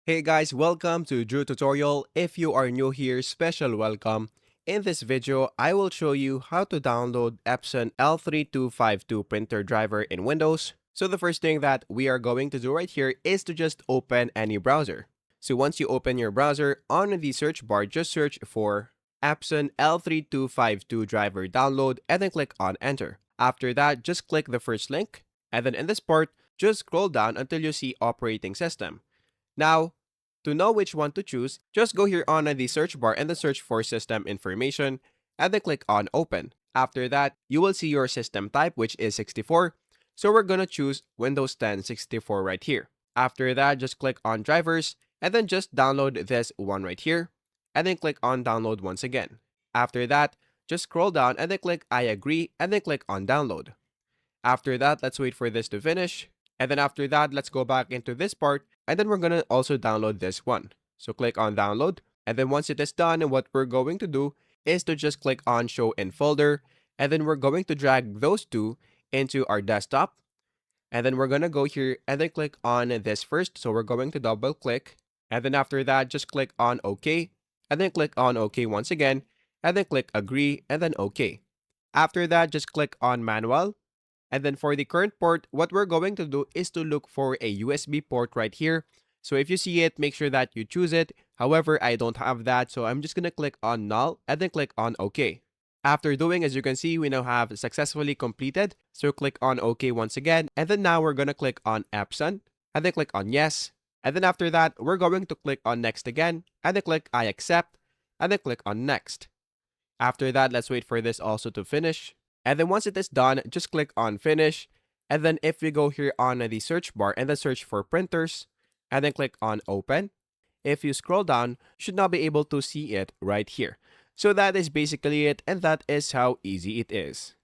Hey guys, welcome to Drew Tutorial. If you are new here, special welcome. In this video, I will show you how to download Epson L3252 printer driver in Windows. So the first thing that we are going to do right here is to just open any browser. So once you open your browser, on the search bar, just search for Epson L3252 driver download and then click on enter. After that, just click the first link and then in this part, just scroll down until you see operating system. Now, to know which one to choose, just go here on the search bar and then search for system information and then click on open. After that, you will see your system type, which is 64. So we're going to choose Windows 10 64 right here. After that, just click on drivers and then just download this one right here and then click on download once again. After that, just scroll down and then click I agree and then click on download. After that, let's wait for this to finish. And then after that, let's go back into this part. And then we're going to also download this one. So click on download. And then once it is done, what we're going to do is to just click on show in folder. And then we're going to drag those two into our desktop. And then we're going to go here and then click on this first. So we're going to double click. And then after that, just click on OK. And then click on OK once again. And then click agree and then OK. After that, just click on manual. And then for the current port, what we're going to do is to look for a USB port right here. So if you see it, make sure that you choose it. However, I don't have that, so I'm just going to click on null and then click on OK. After doing, as you can see, we now have successfully completed. So click on OK once again. And then now we're going to click on Epson and then click on yes. And then after that, we're going to click on next again and then click I accept and then click on next. After that, let's wait for this also to finish. And then once it is done, just click on finish. And then if we go here on the search bar and then search for printers and then click on open, if you scroll down, you should now be able to see it right here. So that is basically it, and that is how easy it is.